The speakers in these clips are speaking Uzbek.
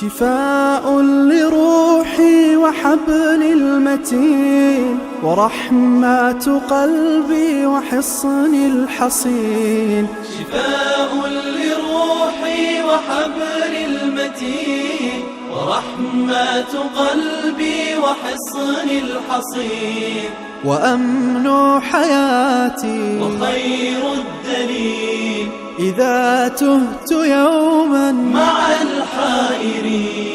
شفاء لروحي وحبل المتين ورحمة قلبي وحصن الحصين. شفاء لروحي وحبل المتين ورحمة قلبي وحصن الحصين. وأمن حياتي وخير الدليل إذا تهت يوما مع الحائرين.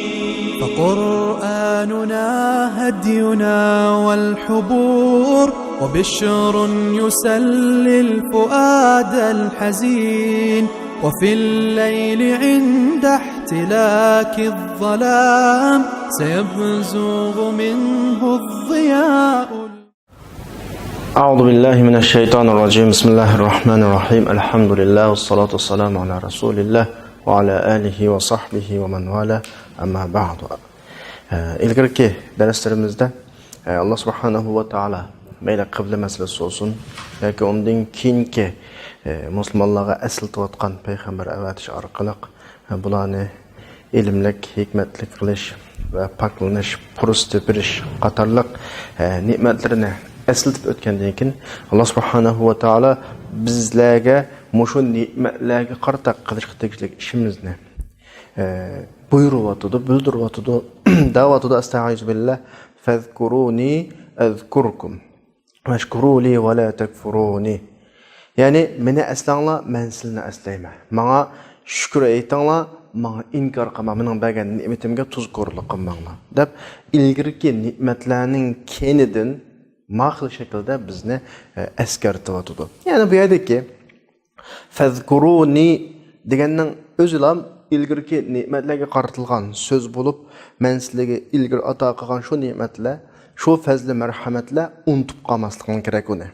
فقرآننا هدينا والحبور وبشر يسلي الفؤاد الحزين. وفي الليل عند احتلاك الظلام سيبزغ منه الضياء. أعوذ بالله من الشيطان الرجيم. بسم الله الرحمن الرحيم. الحمد لله والصلاة والسلام على رسول الله وعلى آله وصحبه ومن والاه. أما بعد. İlgirki derslerimizde Allah subhanahu ve taala meyli kıble meselesi olsun yoki ondan keyingi musulmonlarga eslatayotgan payg'ambar avatish orqali bularni ilmlik, hikmatlik qilish va poklanish, purus tepirish qatorliq ne'matlarini eslatib o'tgandan keyin Allah subhanahu va taala bizlarga mushu ne'matlarga qarta qilishga tegishli ishimizni buyuryapti, bildiryapti. Da'vatida astag'izu billah fazkuruni azkurkum vashkuruli va la takfuruni. Yani meni aslanglar, men sizni aslayman. Menga shukr aytinglar, menga inkor qilma, mening bergan ne'matimga tuzkorlik qilmanglar deb ilgirki ne'matlarning kenidan ma'qul shaklda bizni eskartyapti. Yani bu yerdagi fazkuruni deganning o'zi ham ilgirki ne'matlarga qaratilgan so'z bo'lib, men sizlarga ilgir ato qilgan shu ne'matlar, shu fazli marhamatlar unutib qolmasliging kerak uni.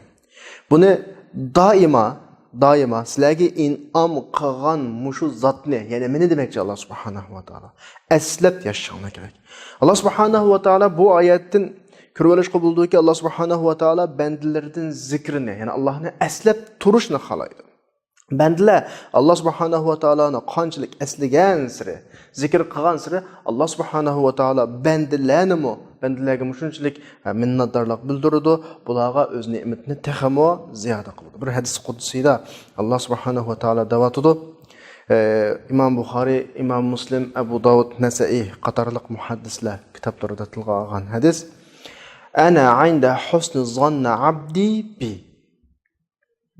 Buni doimo sizlarga in'om qilgan mushu zotni, ya'ni meni demakchi Allah subhanahu va taolo aslab yashashinglar kerak. Allah subhanahu va taolo bu oyatdan ko'rib olishga bo'ldiki, Allah subhanahu va taolo bandalaridan zikrini, ya'ni Allohni aslab turishni xohlaydi. Bandalar Allah subhanahu va taoloni qanchalik aslagan siri, zikr qilgan siri Allah subhanahu va taolo bandalarga shunchalik minnatdorlik bildiradi, bularga o'z ne'matini texmo ziyoda qiladi. Bir hadis qudsiyda Allah subhanahu va taolo davatudi. İmam Buxoriy, İmam Muslim, Abu Davud, Nasa'iy qatorliq muhaddislar kitoblarida tilga olgan hadis. Ana 'inda husni zanna 'abdi bi.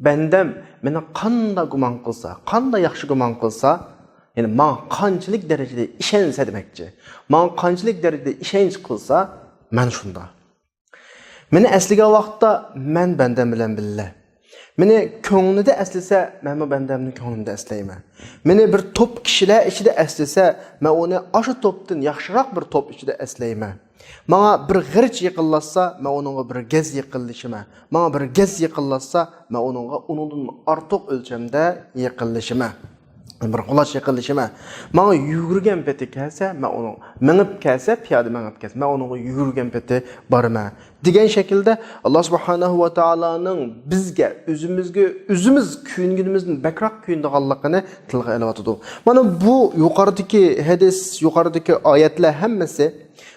Bendem meni qanday gumon qilsa, qanday yaxshi gumon qilsa, ya'ni men qanchalik darajada ishonsa demakchi. Men qanchalik darajada ishonch qilsa, men shunda. Meni asliga vaqtda men bandam bilan billa. Meni ko'nglida aslasa, men bandamni ko'nglimda aslayman. Meni bir top kishilar ichida aslasa, men uni o'sha topdan yaxshiroq bir top ichida aslayman. Menga bir g'irch yiqillatsa, men uningga bir gaz yiqillishima. Menga bir gaz yiqillatsa, men uningga uningdan ortiq o'lchamda yiqillishima. Bir quloch yiqillishima. Menga yugurgan peti kelsa, men uning minib kelsa, piyoda minib kelsa, men uningga yugurgan peti borman. Degan shaklda Allah subhanahu va taoloning bizga o'zimiz kuyunganimizdan bakroq kuyundiganligini tilga olyapti. Mana bu yuqoridagi hadis, yuqoridagi oyatlar hammasi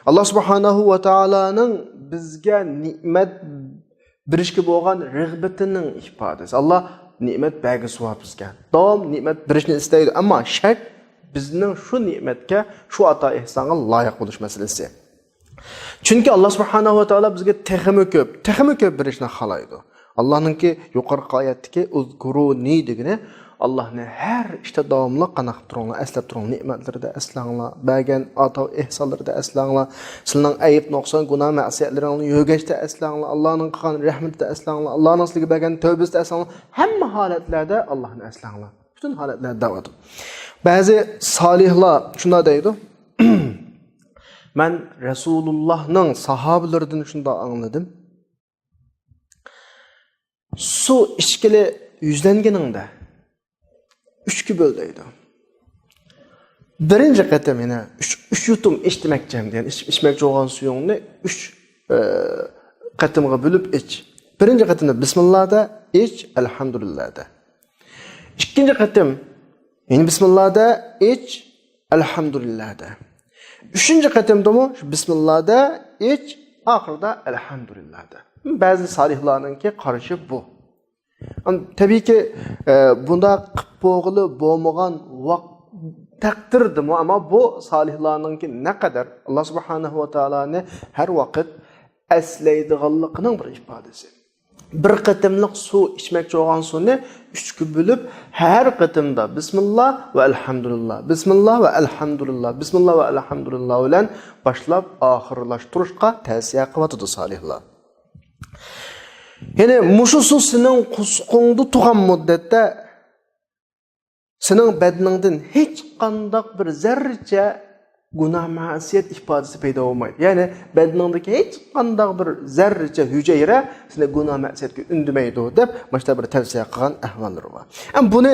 Allah subhanahu va taoloning bizga ne'mat berishga bo'lgan rag'batining ifodasi. Allah ne'mat bergisi bizga. Davom ne'mat berishni istaydi, ammo shart bizning shu ne'matga, shu ato ehsonga loyiq bo'lish masalasi. Chunki Allah subhanahu va taolo bizga texmi ko'p berishni xohlaydi. Allohningki yuqorqi oyatdagi uzkuruni degani Allah'ni her işte davomli qanaq turinglar, eslab turing, ne'matlarida eslanglar, bergan ato ehsonlarida eslanglar, sizning ayib, nuqson, gunoh, ma'siyatlaringni yo'gashda eslanglar, Allohning qilgan rahmatida eslanglar, Allohning sizga bergan tavbasida eslanglar, hamma holatlarda Allohni eslanglar. Bütün holatlarda da'vat. Ba'zi solihlar shunday deydi. Men Rasulullahning sahobalaridan shunday angladim. Su ichkili yuzlanganingda 3 bo'ldaydi. Birinchi qatam yana 3 yutum ichmoqchim degan, ichmoqchi bo'lgan suyingni 3 qatimga bo'lib ich. Birinchi qatimda bismillahda ich, alhamdulillahda. Ikkinchi qatim yani bismillahda ich, alhamdulillahda. Üçüncü qatimdimi bismillahda, iç, ahırda elhamdülillahda. Bazı salihlarınki qarşı bu. Tabii ki bunda qıppoğulu boğmağan takdirdir ama bu salihlarınki ne kadar Allah subhanahu wa ta'ala'nı her vakit eslaydiğanlıqının bir ifadesi. Bir qatimliq su içmekçi olan suni üçkü bölüp her qatimda bismillah ve elhamdülillah, bismillah ve elhamdülillah, bismillah ve elhamdülillah bilen başlap ahırlaştırışqa təsir qıvatıdı salihlar. Yani muşu su senin qusqundu tuğan müddetdə senin bedeninden hiç qandaq bir zerrece günah masiyet ifadesi peyda olmaydı. Yani bedenindeki hiç qandaq bir zerrece hücre seni günah masiyetki ündümeydi deb başta bir tavsiye qilgan ahvalları var. Ama bunu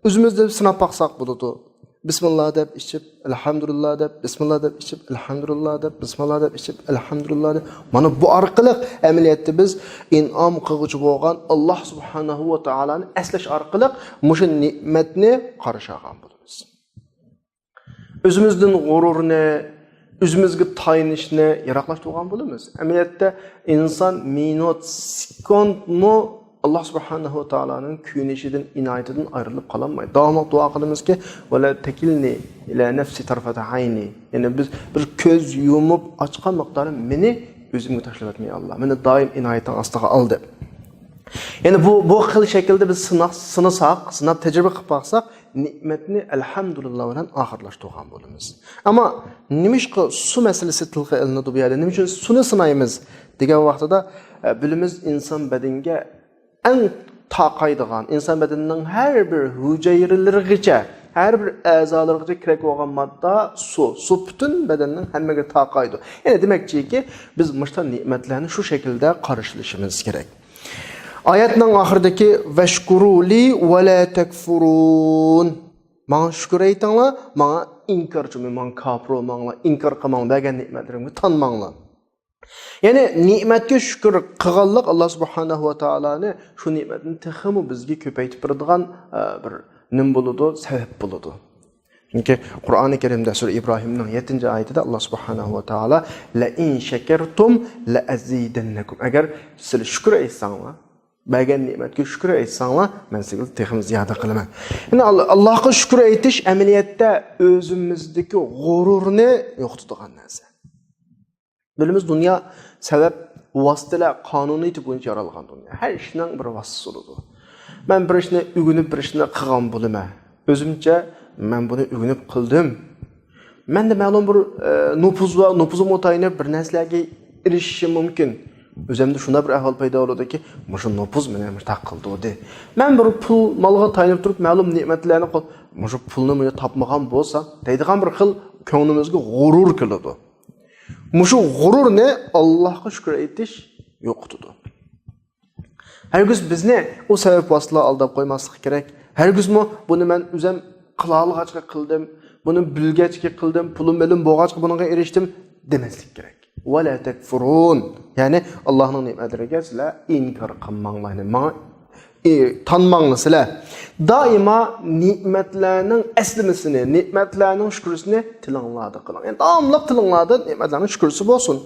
özümüzde sınap baxsaq buludu. Bismillah deb içip, elhamdülillah deb, bismillah deb içip, elhamdülillah deb, bismillah deb içip, elhamdülillah deb. Mana bu arqılıq əməliyyatda biz inam qılğıcı bolğan Allah subhanahu wa ta'ala'nı əsləş arqılıq muşu nimetini qarışağan buluruz. Özümüzdən gururunu, özümüzge tayinişini yaraqlaştırğan buluruz. Əməliyyatda insan minut, sekund mu Allah subhanahu wa ta'ala'nın küyünüşüden, inayetinden ayrılıp kalanmayız. Devamlı dua kılımız ki وَلَا تَكِلْنِي إِلَى نَفْسِ طَرْفَةَ عَيْنِي. Yani biz bir köz yumup açkan miktarı beni özümü taşlap etmeyi Allah. Beni daim inayetten astığa aldı. Yani bu xil şekilde biz sınap tecrübe qilib baxsaq, nimetini elhamdülillah bilan ahirlaştırğan bolamiz. Ama nimişqi su meselesi tilga ilinadi bu yerda. Nima uchun suni sınaymiz degan vaqtida bilimiz inson bedeniga en taqaydigan, insan bedeninin her bir hücrelerigacha, her bir a'zolargacha kerak bo'lgan modda su. Su bütün bedeninin hammaga taqaydi. Yani demekçi ki biz muşta nimetlerini şu şekilde qarışılışımız gerek. Ayetning oxiridagi vashkuruli va la takfurun. Manga shukr aytinglar, manga inkor qilmang, manga kofir bo'lmanglar, inkor qilmang degan ne'matlarimni tanmanglar. Yani nimetke şükür qilganlik Allah subhanahu wa ta'ala'ni şu nimetni texmi bizga ko'paytib beradigan bir nim bo'ladi, sabab bo'ladi. Çünkü Kur'an-ı Kerim'de Sure İbrahim'nin 7. ayetinde Allah subhanahu wa ta'ala la in shakartum la azidannakum. Eğer siz şükür etsanglar, bergen nimetke şükür etsanglar, men sizga texmi ziyoda qilaman. Yani Allah'a şükür etish amaliyotda o'zimizdagi g'ururni yo'qotadigan narsa. Bilimiz dünya sebep vasıtalar kanuniyeti boyunca yaralgan dünya. Her işinin bir vasıtası oldu. Ben bir işine ügünüp bir işine qılğan bulma. Özümce ben bunu ügünüp qıldım. Ben de ma'lum bir nupuzum otayınıp bir neslerge erişişim mümkün. Özümde şuna bir ahval payda oldu ki, "Muşu nupuz mene taqıldı o de." Ben bir pul malga tayınıp durup ma'lum nimetlerini qıl, "Muşu pulni mene tapmagan bolsa, deydigan bir xil ko'nglimizga g'urur keladi." Muşu gurur ne? Allah'a şükür etiş yoktudu. Hergiz bizni o sebep vasıla aldap koymaslık gerek. Hergiz mu bunu ben üzem kılalıgaçka kıldım, bunu bilgeçke kıldım, pulum belim boğaçka bununla eriştim demeslik gerek. وَلَا تَكْفُرُونَ. Yani Allah'ın nimetleri gezle inkar kılmanlar. Tanmanlı sizler. Daima nimetlerinin eslimesini, nimetlerinin şükürsünü tilinlerde kılın. Yani devamlı tilinlerde nimetlerinin şükürsü olsun.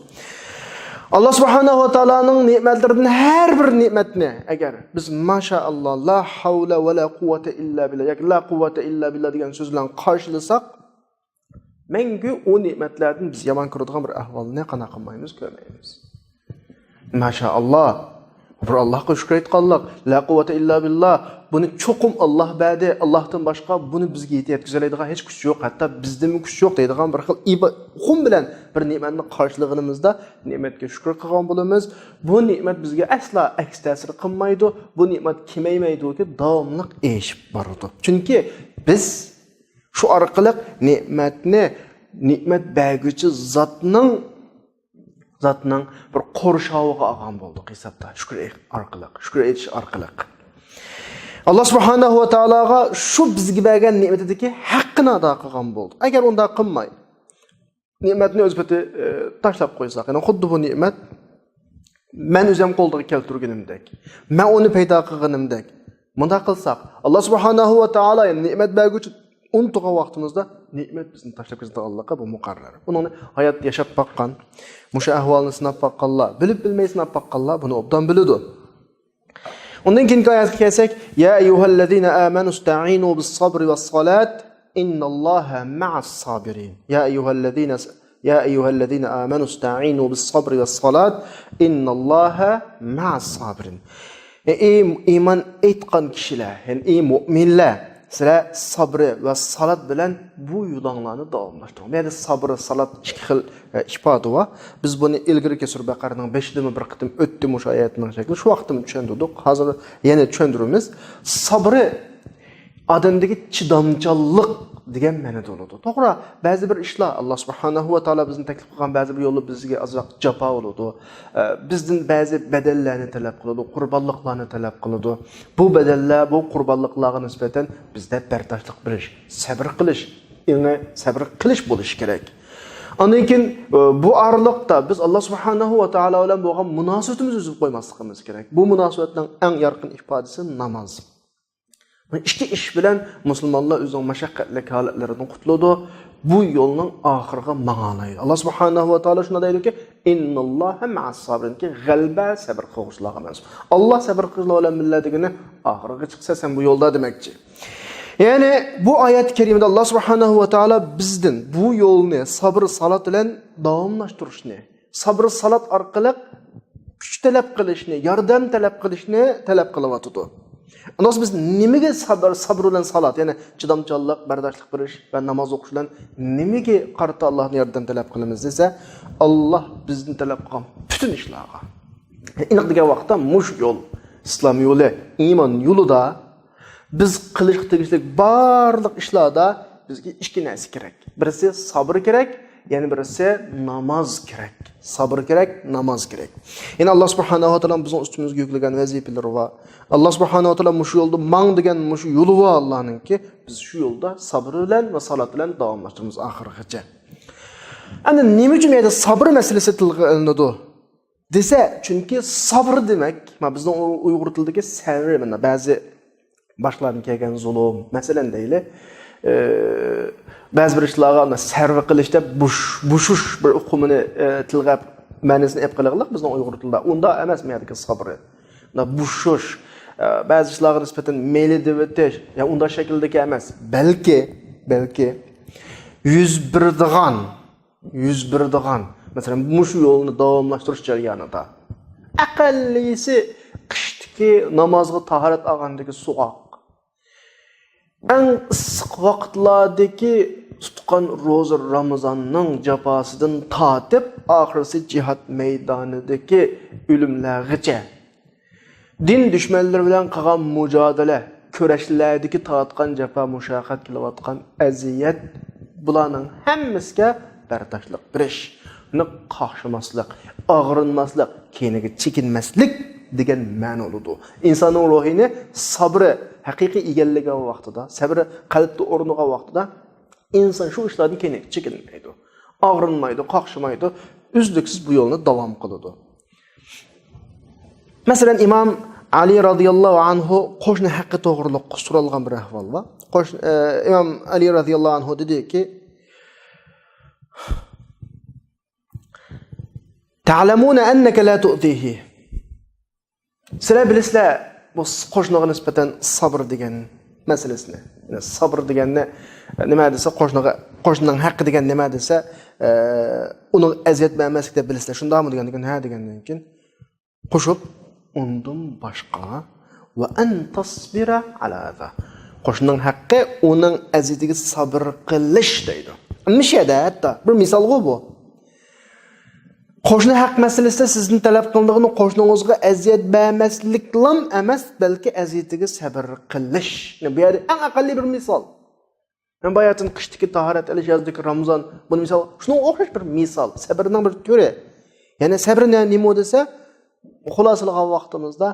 Allah subhanahu wa ta'ala'nın nimetlerinin her bir nimetini eğer biz maşallah la havle ve la kuvvete illa billah, yani la kuvvete illa billah diyen sözle karşılasak, mengü o nimetlerden biz yaman kırıdığın bir ahvalını kana kılmayımız, görmeyimiz. Maşallah. Bir Allah'a şükür etqanlıq, la kuvvete illa billah. Bunu çokum Allah bədi, Allah'tan başqa bunu bizga yetkizələydiğən heç güç yox, hətta bizdə mi güç yox deydiğən bir xil xum bilan bir ne'matni qarşılığımızda ne'matga şükür qilgan bo'lamiz. Bu ne'mat bizga asla aks ta'sir qilmaydi, bu ne'mat kemaymaydi ki davomli eshib boradi. Chunki biz shu orqali ne'mat berguvchi zotning bir qo'rshoviga olgan bo'ldik hisobda, shukr etish orqali. Allah subhanahu wa ta'alaga shu bizga bergan ne'matidagi haqqini ado qilgan bo'ldi. Agar unda qilmay, ne'matni o'zbati tashlab qo'ysak, yani xuddi bu ne'mat men o'zim qo'lga keltirganimdek, men uni paydo qilganimdek, bunda qilsak, Allah subhanahu wa ta'ala ne'mat berguvchi unutgan vaqtimizda ne'mat bizni tashlab ketdi Allohga bu muqarrar. Buni hayot yashab baqqan, musha ahvolni sinab baqqanlar, bilib bilmay sinab baqqanlar buni obdan biladi. Ondan keyingi oyatga kelsak, ya ayyuhallazina amanu ista'inu bis-sabri was-salat innalloha ma'as-sabirin. Ya ayyuhallazina amanu ista'inu bis-sabri was-salat innalloha ma'as-sabirin. Ey iman etgan kishilar, ya'ni ey mu'minlar, sizlar sabri va salat bilan bu yo'llarni davomlashtiring. Bu yerda sabr, salat ikki xil ifoda bor. Biz buni ilgari sur Baqaraning 5-dimi bir qitim o'tdi o'sha oyatning shakli. Shu vaqtda tushundirdik. Hozir yana tushuntiramiz. Sabri odamdagi chidamchanlik degan ma'noda bo'ladi. To'g'ri, ba'zi bir ishlar Alloh subhanahu va taolo bizni taklif qilgan ba'zi bir yo'llar bizga azoq jafo bo'ladi. Bizdan ba'zi badallarni talab qiladi, qurbonliklarni talab qiladi. Bu badallar, bu qurbonliklarga nisbatan bizda bardashlik bilish, sabr qilish, sabr qilish bo'lishi kerak. Ondan keyin bu oraliqda biz Alloh subhanahu va taolo bilan bo'lgan munosabatimizni uzib qo'ymasligimiz kerak. Bu munosabatning eng yorqin ifodasi namoz. İki iş bilen Müslümanlar özünün meşakkatli halatlerinden kutludu. Bu yolun ahırga mağalaydı. Allah subhanahu wa ta'ala şuna deydi ki İnnallâhe ma'as-sabirin ki galiba sabır kılgıçlığa mensup. Allah sabır kılgıçlığa olan milletini ahırga çıksa sen bu yolda demekçi. Yani bu ayet-i kerimede Allah subhanahu wa ta'ala bizden bu yolunu sabır salat ile davamlaştırışını, sabır salat arkalık güç talep kılışını, yardım talep kılışını talep kılıvatıdı. Nasıl biz nimege sabr bilen salat yani chidamchanlik, bardashlik qilish va namoz o'qish bilan nimege qarta Allohning yordam talab qilamiz desa, Alloh bizni talab qilgan bütün ishlarga. Aniq degan vaqtda mush yo'l, islom yo'li, iymon yo'lida biz qilish tegishli barliq ishlarda bizga ikki narsa kerak. Birisi sabr kerak, yani birisi namoz kerak. Sabr kerak, namoz kerak. Yani Allah subhanahu wa ta'ala bizning ustimizga yuklagan vazifalar va Allah subhanahu wa ta'ala mushu yo'lda mang degan mushu yo'li va Allohningki, biz shu yo'lda sabr bilan va salat bilan davomlashtiramiz oxirigacha. Ana nima uchun yerda sabr masalasi tilga olinadi? Desa, chunki sabr demak, bizning Uyg'ur tilidagi sabr mana ba'zi boshlardan kelgan zulm, masalan deyli, ba'zi bir ishlarga sarf qilishda bushush bir uqumini tilga ma'nosini olib qilganlar bizning Uyg'ur tilida. Unda emas mendagi sabr. Bushush ba'zi ishlarga nisbatan meyli deb o'tish, ya'ni unda shakldagi emas, balki yuz birdigan, masalan, mushu yo'lni davomlashtirish jarayonida aqallisi qishdagi namozga tahorat olgandagi suvoq, eng issiq vaqtlardagi tutgan ro'za Ramazonning jafosidan tortib oxirgi jihad maydonidagi o'limlargacha din dushmanlari bilan qilgan mujodala, kurashlardagi tortgan jafo mushaqqat qilayotgan aziyat bularning hammasiga bardashlik berish, uni qo'shmaslik, og'rinmaslik, keyiniga chekinmaslik degan ma'no oladi. İnsanın ruhini sabrı haqiqiy egallagan vaqtida, sabri qalbda o'rnagan vaqtida inson shu ishlardan keyin chekinmaydi, og'rinmaydi, qo'shmaydi, uzluksiz bu yo'lni davom qiladi. Masalan, Imom Ali radhiyallohu anhu qo'shni haqqi to'g'riliq suralgan bir ahvol bor. Imom Ali radhiyallohu anhu dediki: "Ta'lamuna annaka la tu'tihi." Sizlar bilasizlar, bu qo'shniga nisbatan sabr degan masalasini. Yani sabr deganni nima desa, qo'shnining haqqi degan nima desa, uni aziyat bermaslik deb bilasizlar. Shundaqmi degandan ha degandan keyin qo'shib undan boshqa va an tasbira ala hada. Qo'shnining haqqi uning aziyatiga sabr qilish deydi. Mishada hatta bir misolga bu. Qo'shni haq masalasida sizni talab qilindigini qo'shningizga aziyat bermasliklam emas, balki aziyatiga sabr qilish. Bu yerda eng aqalli bir misol. Men bayatın qishdagi tahorat olish, yozdagi Ramazon, bu misol shunga o'xshash bir misol, sabrning bir turi. Ya'ni sabr nima desa, xulosalagan vaqtimizda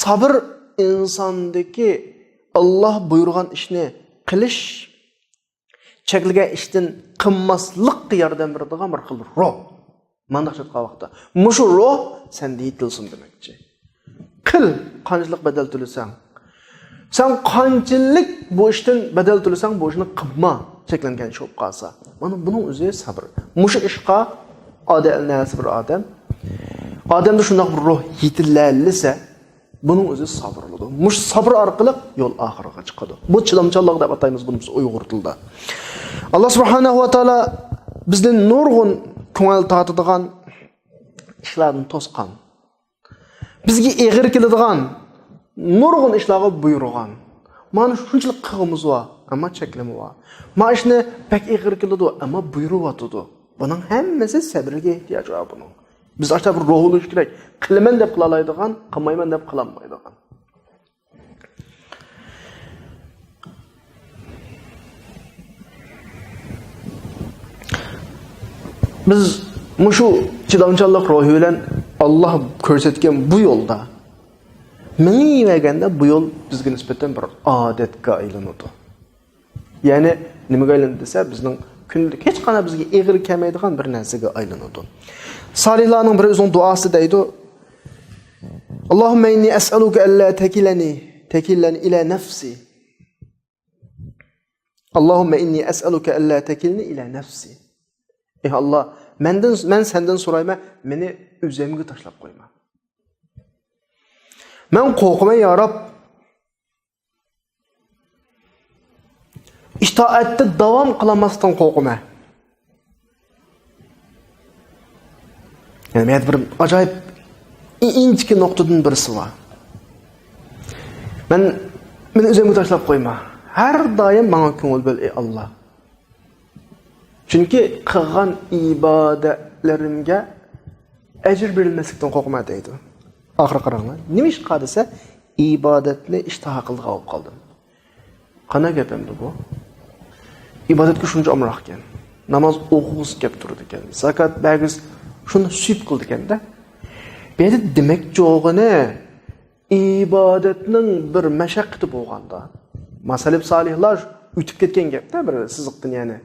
sabr insondagi Alloh buyurgan ishni qilish, chekilgan ishdan qilmaslikqa yordam beradigan bir xil ruh. Mandaqshatqa vaqtda. Mushu ruh senda yetilsin demekçi. Qil, qanchalik badal to'lasang, Sen qanchalik bu ishdan badal to'lasang, bu ishni qilma, cheklangan ish bo'lib qolsa. Mana buning o'zi sabr. Mushu ishqa odamlar bir odam. Odamda shunday bir ruh yetillalisa, buning o'zi sabr bo'ladi. Mush sabr orqali yo'l oxiriga chiqadi. Bu chidamchanlik deb ataymiz buni biz Uyg'ur tilida. Alloh subhanahu va taolo bizdan nurg'un ko'ngil tortadigan ishlarni to'sqan. Bizga eg'ir keladigan nurg'un ishlarga buyurgan. Mana shunchalik qilg'imiz va ammo cheklami va. Ma ishni pek eg'ir keladi, ammo buyuryotdi. Buning hammasi sabrga ehtiyoj var buning. Biz aşağı bir ruh oluş kerak. Qilaman deb qila oladigan, qilmayman deb qila olmaydigan. Biz mushu chidamchanlik ruhi bilan Alloh ko'rsatgan bu yo'lda mengaganda bu yo'l bizga nisbatan bir odatga aylanadi. Ya'ni nimaga aylanadi desa, bizning kunlik hech qanday bizga eg'ir kelmaydigan bir narsaga aylanadi. Salihlarning biri o'zining duosi deydi. Allohumma inni as'aluka alla takilani ila nafsi. Allohumma inni as'aluka alla takilni ila nafsi. Ey Allah, men senden so'rayman, meni o'zimga tashlab qo'yma. Men qo'rqaman ya Rob. İtaatda davam qılamasdan qo'rqaman. Yani bir acayip inçki noktadan birisi var. Ben özümü taşlap koyma. Her daim bana köngül böl ey Allah. Çünkü qilgan ibadetlerimge ecir verilmesinden korkma deydi. Ahir qaranglar. Nima ish qildi desa, ibadetni ishtaha qilib qoldim. Qana gapimdi bu? İbadetga shuncha omroq ekan. Namoz o'qig'isi kelib turdi ekan. Zakat bergis şunu suyup kıldık ende. Beni demek çoğunu ibadetinin bir meşakkati boğanda. Masalib salihlar ütüp ketken gapda bir siziqtin yani.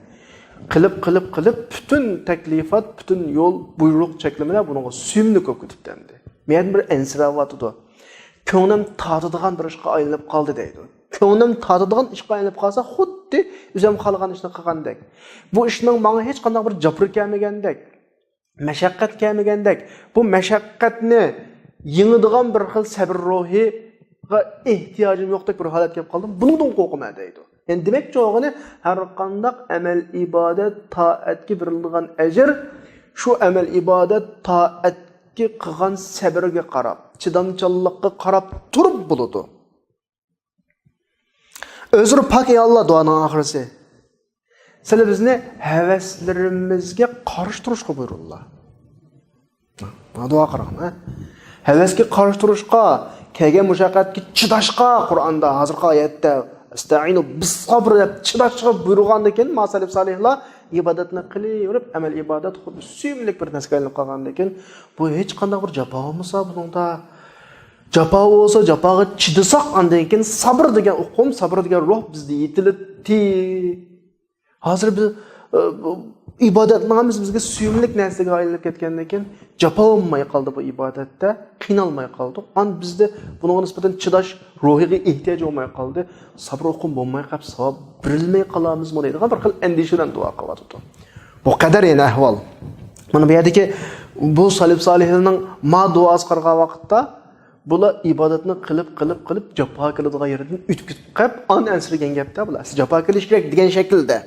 Qilib bütün teklifat, bütün yol buyruq çeklemeler bununla suyumni ko'p ketibdi endi. Men bir ensiravatıdı. Ko'nglim tatadigan bir ishga aylanib qoldi deydi. Ko'nglim tatadigan ishga aylanib qolsa, xuddi o'zim xohlagan ishni qilgandek. Bu ishning menga hech qanday bir jabr kelmagandek. Meşakkat gelmegandek, bu meşakkatni yengadigan bir xil sabr ruhiga ehtiyojim yo'qdek bir holat kelib qoldim. Bundan qo'rqaman deydi. Yani demek çoğunu her qandaq amel ibadet taatga berilgan ajr şu amel ibadet taatga qilgan sabrga qarab, chidamchanlikqa qarab turib bo'ladi. Özür pak ey Allah duanın ahirisi. Sizlar bizni havaslerimizga qarshi turishga buyururlar. Mana duo qarang, ha? Havasga qarshi turishga, kelgan mushaqqatga chidashga Qur'onda hozirgi oyatda ista'inu bis-sabr deb chidashga buyurgandan keyin masalib salihlar ibodatni qilaverib, amal ibodat xuddi suyumlik bir narsaga aylanib qolgandan keyin bu hech qanday bir jafo bo'lmasa buningda jafo bo'lsa jafoga chidasak andan keyin sabr degan uqum, sabr degan ruh bizda yetilibdi. Hazır biz ibadatlarimiz bizga suyumlik narsaga aylanib ketgandan keyin jafo bo'lmay qoldi bu ibodatda, qiynalmay qoldik. An bizda bunga nisbatan chidash ruhiga ehtiyoj bo'lmay qoldi. Sabr o'qim bo'lmay qolib, savob berilmay qolamizmi deydigan bir xil andisha bilan duo qilyapti. Bu qadar yana ahvol. Mana bu yerdagi bu salib solihlarning ma duosi qilgan vaqtda bular ibodatni qilib jafo qiladigan yerdan o'tib ketib qolib, an ansirgan gapda bular. Siz jafo qilish kerak degan shaklda.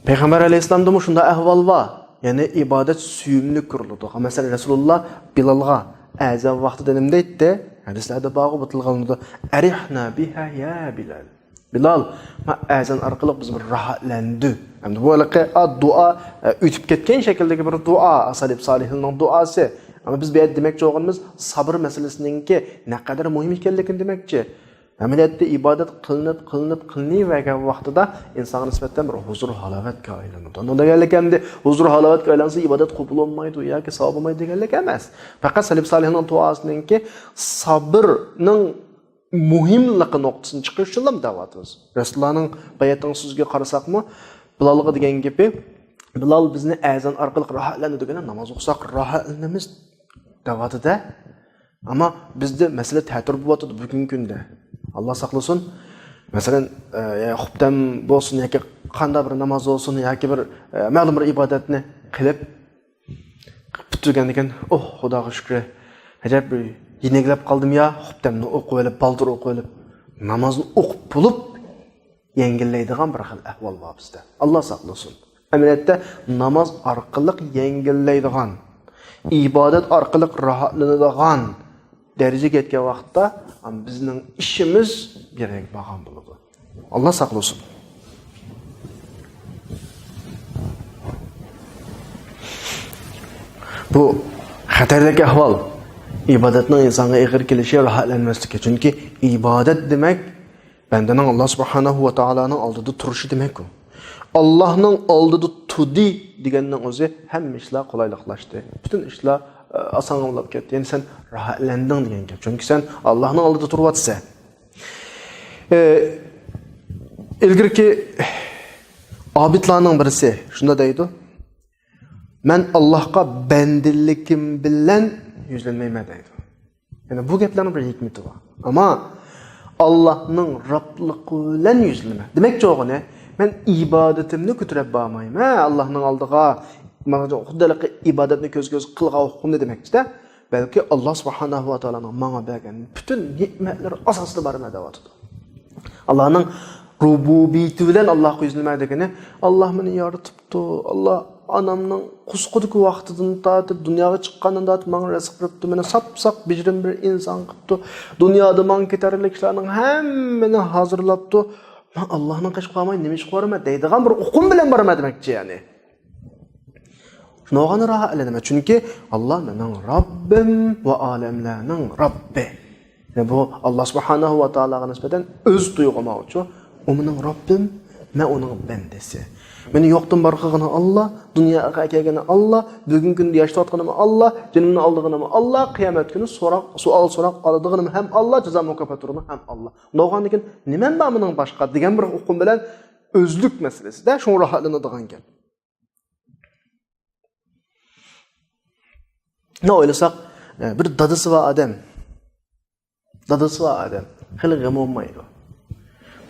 Peygamber Aleyhisselam'da mı şunda ahval var? Yani ibadet suyumlu kuruldu. Mesela Resulullah Bilal'a azam vakti dönemde etti. Hadislerde bağı batılganında erihna biha ya Bilal. Bilal ma azan arkalık bizim rahatlandı. Hem de bu alaka dua ütüp ketken şekildeki bir dua asalib salihinin duası. Ama biz bir demek çoğunumuz sabır meselesinin ki ne kadar mühim ikenligini demekçi. Ameliyatda ibadet qilinivergan vaqtida inson nisbatan bir huzur halovatga aylanadi. Unda deganligimda huzur halovatga aylansa ibodat qabul bo'lmaydi yoki savob bo'lmaydi deganlik emas. Faqat salib solihning duosiningki sabrning muhimligi nuqtasini chiqarish uchun da'vatimiz. Rasulullohning bayatining so'ziga qarasaqmi, Bilalga degan gapi, Bilal bizni azon orqali rohatlanadi degan namoz o'qisak rohatlanamiz da'vatida Ama bizde mesele ta'tir bo'lyapti bugungi kunda. Alloh saqlasin. Masalan, xubdan bo'lsin yoki qanday bir namoz bo'lsin yoki bir ma'lum bir ibodatni qilib bitirgan ekan, "Oh, Xudoga shukr. Ajab bir yeneglab qoldim ya, xubdamni o'qib olib, baldir o'qib olib, namozni o'qib bo'lib yengillaydigan bir xil ahvol bor bizda. Alloh saqlasin. Amaliyotda namoz orqali yengillaydigan, ibodat orqali rohatlanadigan darajaga yetgan vaqtda bizning ishimiz berang bo'lgan bo'ladi. Alloh saqlasin. Bu xatarli ahvol. İbadetning insonga ig'ir kelishi, rohatlanmasligi. Chunki ibodat demak bandaning Alloh subhanahu va taoloning oldida turishi demak u. Allohning oldida tudi deganning o'zi hamma ishlar qulayliqlashdi. Butun ishlar osonlab ketdi. Endi sen rohatlanding degan gap. Chunki sen Allohning oldida turyapsan. Ilgirki abidlarning birisi shunda deydi: "Men Allohga bandilikim bilan yüzlenmeyme deydi." Yani bu gaplarning bir hikmeti var. Ama Allah'ның Rablığı bilen yüzlenme. Demek ki o ne? Ben ibadetimni kütürep bağmayım. Allah'ның aldığa, Xudalıqı ibadetini göz kılğa okum ne demek işte? Belki Allah subhanahu wa ta'ala'nın bana bergen bütün nimetler asaslı barına devatıdır. Allah'ның rububiyeti bilen Allah'a yüzlenme degeni, Allah beni yaratıptı, Allah anamның qusquduk vaqtidan tatib dunyoga chiqqanidan tatib menga rizq beribdi, meni sap-saq bijrim bir inson qilibdi, dunyoda men ketarlik ishlarning hammani hozirlabdi. Men Allohning qish qilmay nima ish qilaman deydigan bir uqum bilan boraman demakchi, ya'ni. Shunog'ani rohatlanma, chunki Alloh mening Robbim va olamlarning Robbi. Bu Alloh subhanahu va taologa nisbatan o'z tuyg'umoqchi, u mening Robbim, men uning bandasi. Meni yo'qdan bor qilgani Allah, dunyoga kelgani Allah, bugungi kunda yashayotganim Allah, jinimni oldig'anim Allah, qiyomat kuni so'roq oladiganim ham Allah, jazo mukofotirini ham Allah. Undan keyin nima bor mening boshqa degan bir uqum bilan o'zlik masalasida shu rohatlanadigan gap. Ne o'ylasak, bir dadasi va odam. Dadasi va odam. Xili g'am olmaydi.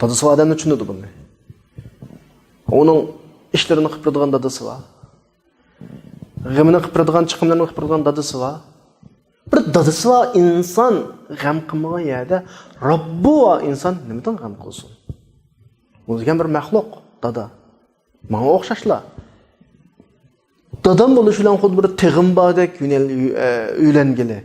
Dadasi va odamni tushunadi buni. Onun işlerini kıpırdıgan dadısı var. Gımını kıpırdıgan, çıkımlarını kıpırdıgan dadısı var. Bir dadısı var, insan gam kılmağa yerde Rabbu var, insan nemeden gam kılsın? O zaman bir məxluq, dada. Bana okşaşla. Dadam buluşulan xud bir tığım bağdak üylengeli.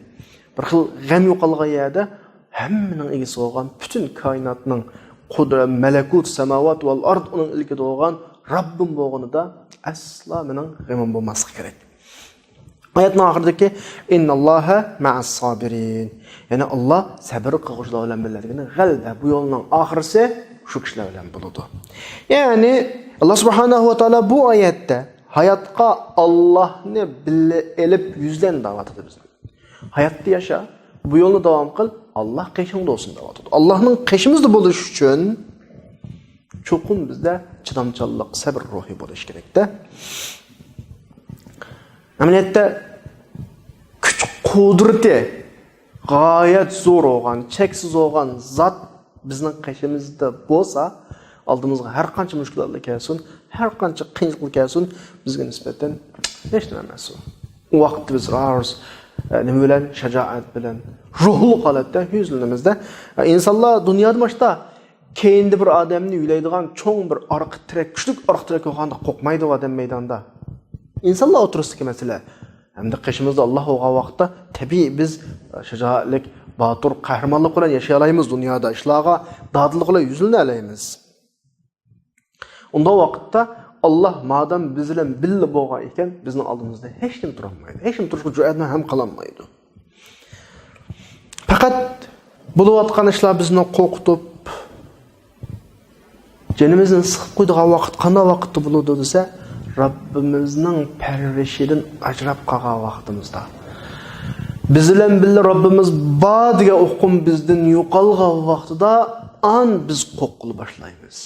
Bir xil gam yoqalığa yerde hemminin ilgisi olgan, bütün kainatının Kudret, melekut, semavat vel ard onun ilgili doğan Rabbim boğunu da asla mening g'amim bo'lmaslik kerak. Oyatning oxiridagi innallaha ma'as sabirin. Yani Allah sabr qiluvchilar bilan biladigini g'alaba bu yo'lning oxirisi shu kishilar bilan bo'ladi. Yani Allah subhanahu va taolo bu oyatda hayotga Allohni elib yuzdan da'vat etadi bizni. Hayotda yasha, bu yo'lni davom qil, Allah qishingda olsun da'vat etadi. Allohning qishimizda bo'lish uchun cho'qim bizda chidamchanlik, sabr ruhi bo'lish kerakda. Amaliyotda kuch qudrati g'oyat zo'r bo'lgan, cheksiz bo'lgan zot bizning qishimizda bo'lsa, oldimizga har qancha mushkulotlar kelsin, har qancha qiyinchilik kelsin, bizga nisbatan hech nima emas. U vaqtda biz roz nima bilan, shajoat bilan, ruhli holatda yuzlanimizda insonlar dunyoda boshda keyinda bir odamni uylaydigan cho'ng bir orqa tirak, kuchli orqa tirak bo'lganda qo'rqmaydi odam maydonda. İnsanlar oturusdagi masala. Hamda qishimizda Alloh o'g'a vaqtda tabiiy biz shajoatlik, botur, qahramonlik bilan yashay olamiz dunyoda, ishlarga dodillik bilan yuzlana olamiz. Unda vaqtda Allah madem biz bilan birga bo'lgan ekan, bizning oldimizda hech kim tura olmaydi. Hech kim turishga jur'atni ham qila olmaydi. Faqat bo'layotgan ishlar bizni qo'rqitib, jonimizni siqib qo'ydigan vaqt qanday vaqtda bo'ladi desa, Rabbimizning parvarishidan ajrab qolgan vaqtimizda. Biz bilan birga Rabbimiz bor degan uqum bizdan yo'qolgan vaqtida an biz qo'rqila boshlaymiz.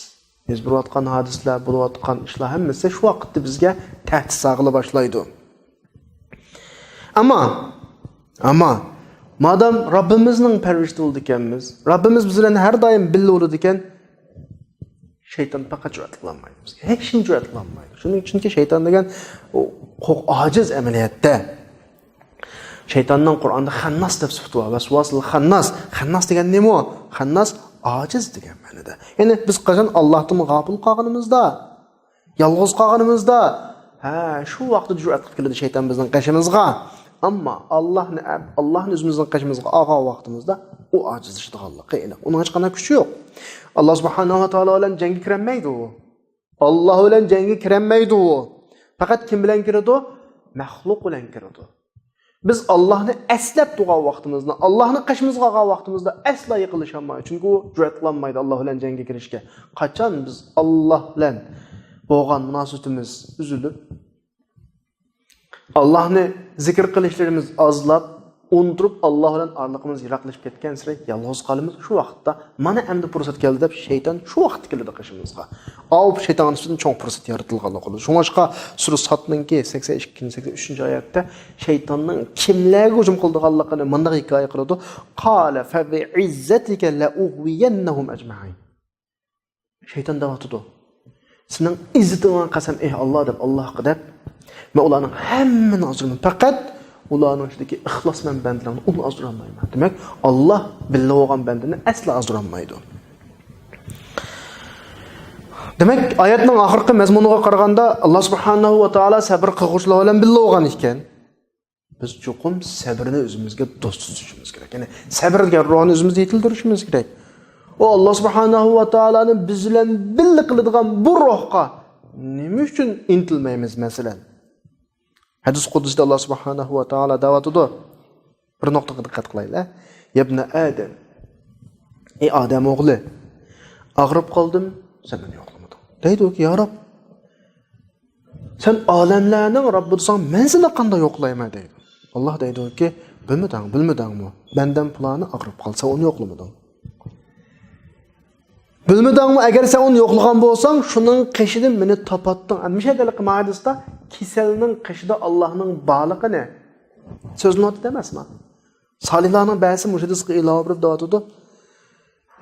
Biz bo'layotgan hadislar, bo'layotgan ishlar hammasi shu vaqtda bizga tahdid sag'ila boshlaydi. Ama Madam Rabbimizning parvarishida bo'ldi ekanmiz, Rabbimiz bizlar har doim birga bo'ladi ekan, shayton faqat jur'at qilolmaydi bizga. Hech kim jur'at qilolmaydi. Shuning uchunki shayton degan o ojiz amaliyotda. Shaytonning Qur'onda xannas deb sifati bor. Vasvasil xannas. Xannas degan nima? Xannas ojiz degan ma'noda. Ya'ni biz qachon Allohdan g'ofil qolganimizda, yolg'iz qolganimizda, shu vaqtda jur'at qilib keladi shayton bizning qashimizga. Ammo Allohni o'zimizning qashimizga olgan vaqtimizda u ojizlashadiganligi aniq. Uning hech qanday kuchi yo'q. Alloh subhanahu va taolo bilan jangga kirmaydi u. Alloh bilan jangga kirmaydi u. Faqat kim bilan kiradi? Maxluq bilan kiradi. Biz Allohni aslab turgan vaqtimizda, Allohni qashimizga olgan vaqtimizda aslo yiqilisholmaydi. Chunki u jur'at qilolmaydi Alloh bilan jangga kirishga. Qachon biz Alloh bilan bo'lgan munosabatimiz uzilib, Allohni zikr qilishlarimiz ozlab, undirib Alloh bilan orliqimiz yiroqlashib ketgan sira yolg'iz qolamiz. Shu vaqtda mana endi fursat keldi deb shayton shu vaqt keladi qashimizga. Avib shayton uchun cho'ng fursat yaratilganligi bo'ldi. Shunga sura Sotninki 82-83-oyatda shaytonning kimlarga hujum qilganligini bunday hikoya qiladi. Qala fa bi'izzatika la ughwiyannahum ajma'in. Shayton davotidi. Sening izzatingga qasam ey Alloh deb Allohga deb men ularning hammani ajraman. Faqat ularning ichidagi ixlosman bandalarni uni ajramayman. Demak, Alloh billa bo'lgan bandani asla ajramaydi. Demak, oyatning oxirgi mazmuniga qaraganda Alloh subhanahu va taolo sabr qilguvchilar bilan billa bo'lgan ekan. Biz chuqum sabrni o'zimizga do'st tutishimiz kerak. Ya'ni sabr degan ruhni o'zimizda yetiltirishimiz kerak. O Allah subhanahu va taolani biz bilan billa qiladigan bu ruhga nima uchun intilmaymiz masalan? Hadis qudusida Allah subhanahu va taolo da'vatida bir nuqtaga diqqat qilaylik. Ibn Adam. Ey Adam o'g'li, og'rib qoldim, sen meni yo'qlamading. Deydi-ki, ya Rob, sen olamlarning Robbisan, men seni qanday yo'qlayman deydi. Allah deydi-ki, bilmadingmi? Bendam plani og'rib qolsa uni yo'qlamading. Bilmadingmi, agar sen uni yo'qlagan bo'lsang, shuning qishidan meni topatding. Mishadalik ma'nosida kasalning qishida Allohning borligini so'zni otdi emasmi? Solihlarning ba'zi mushadisga ilova berib davotidi.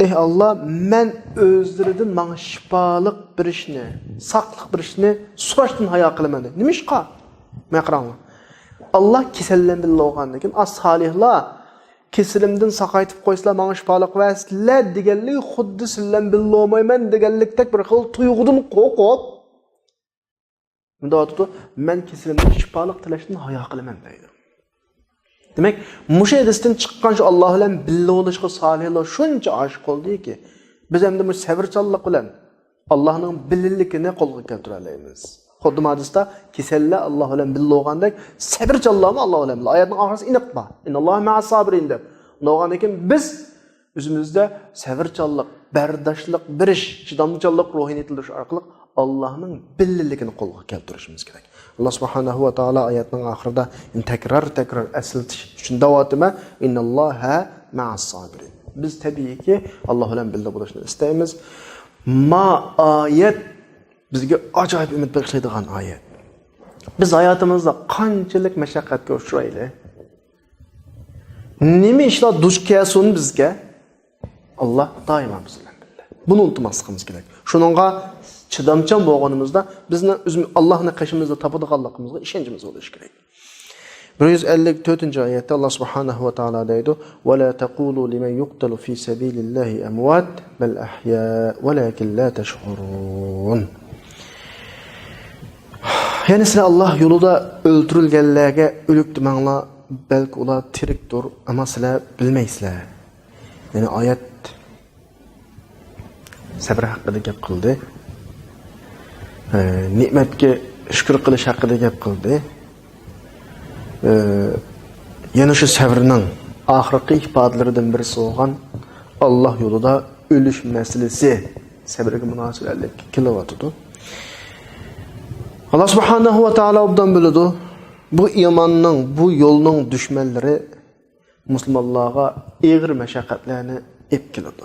Ey Allah, men o'zlaridan menga shifolik berishni, saqliq berishni so'rashdan hayo qilaman. Nima ishqa? Men qaranglar. Allah kasallan bilgan lekin as-solihlar kesimimden saqaytib qo'yslar, menga shifolik vaslar deganlik xuddi sizlan bilolmayman deganlikdek bir xil tuyg'udan qo'rqib. Bunda aytdi, men kesimimden shifolik tilashdan hayo qilaman deydi. Demak, musha hadisdan chiqqan shu Alloh bilan birga bo'lishga solihlar shuncha oshiq bo'ldiki, biz endi bu sabrchanlik bilan Allohning bilinligini qo'lga keltira olamiz. Xuddi hadisda kasallar Alloh bilan birga bo'lgandek, sabrchanlarmi Alloh bilan. Oyatning oxirida aniq bor. Innalloha ma'as sabirin deb. Undan keyin biz o'zimizda sabrchanlik, bardoshlik, birish, chidamchanlik ruhini yetildirish orqali Allohning bilinligini qo'lga keltirishimiz kerak. Allah subhanahu va taolo oyatning oxirida takrar aslatish uchun da'vatime innalloha ma'as sabirin. Biz tabiiyki Alloh bilan birga bo'lishni istaymiz. Oyat bizga ajoyib umid bag'ishlaydigan oyat. Biz hayotimizda qanchalik mashaqqatga uchraylik, nima ishlar duch kelsin bizga, Alloh doimo biz bilan birga. Buni unutmasligimiz kerak. Shuningga chidamchan bo'lganimizda bizni Allohning qashimizda topadiganligimizga ishonchimiz bo'lishi kerak. 154-oyatda Alloh subhanahu va taolo deydi: "Va la taqulu liman yuqtalu fi sabilillahi amwat bal ahya walakin la tash'urun." Yani sizlar Allah yolunda öldürülgenlerge ölük demanglar, belki ular tirikdir ama sizlar bilmeysizlar. Yani ayet sabr haqida gap qildi. Ne'matga shukr qilish haqida gap qildi. Yana shu sabrning oxirgi ifodalaridan birisi bo'lgan Alloh yo'lida o'lish masalasi sabrga munosabatli kelyapti. Allah subhanahu va taolo obdan biladi. Bu imanning, bu yo'lning dushmanlari musulmonlarga og'ir mashaqqatlarni olib keladi.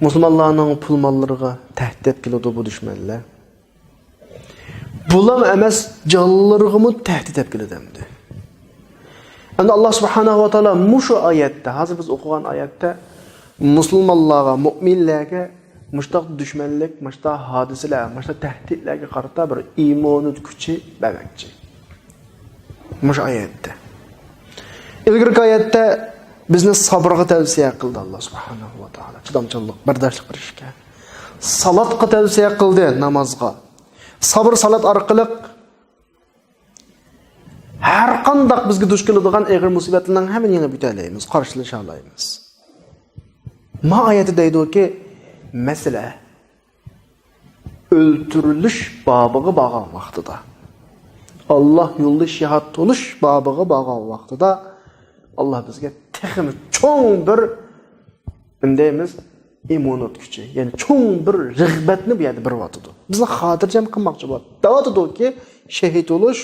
Musulmonlarning pul mollariga tahdid keladi bu dushmanlar. Bular emas jonlariga tahdid olib keladi. Anda Allah subhanahu wa ta'ala mushu oyatda, hozir biz o'qigan oyatda musulmonlarga, mu'minlarga mushtaq dushmanlik, mushtaq hodisalar, mushtaq tahdidlarga qarata bir iymonut kuchi bermoqchi. Mushu oyatda. Ilgirki oyatda bizni sabrga tavsiya qildi Allah subhanahu wa ta'ala. Chidamchanlik, bardoshlik qilishga. Salatga tavsiya qildi, namozga. Sabr salat orqali har qanday bizga duch keladigan og'ir musibatlarning hammasini yengib o'taymiz, qarshilasha olamiz. Ma oyati deydi-ki, masala o'ltirilish bobiga bo'lgan vaqtida, Allah yo'lida shahid bo'lish bobiga bo'lgan vaqtida Allah bizga texmi cho'ng bir indaymiz immonot kuchi, ya'ni cho'ng bir rag'batni bu yerda beryotdi. Bizni xotirjam qilmoqchi bo'ldi. Davotidiki, shahid bo'lish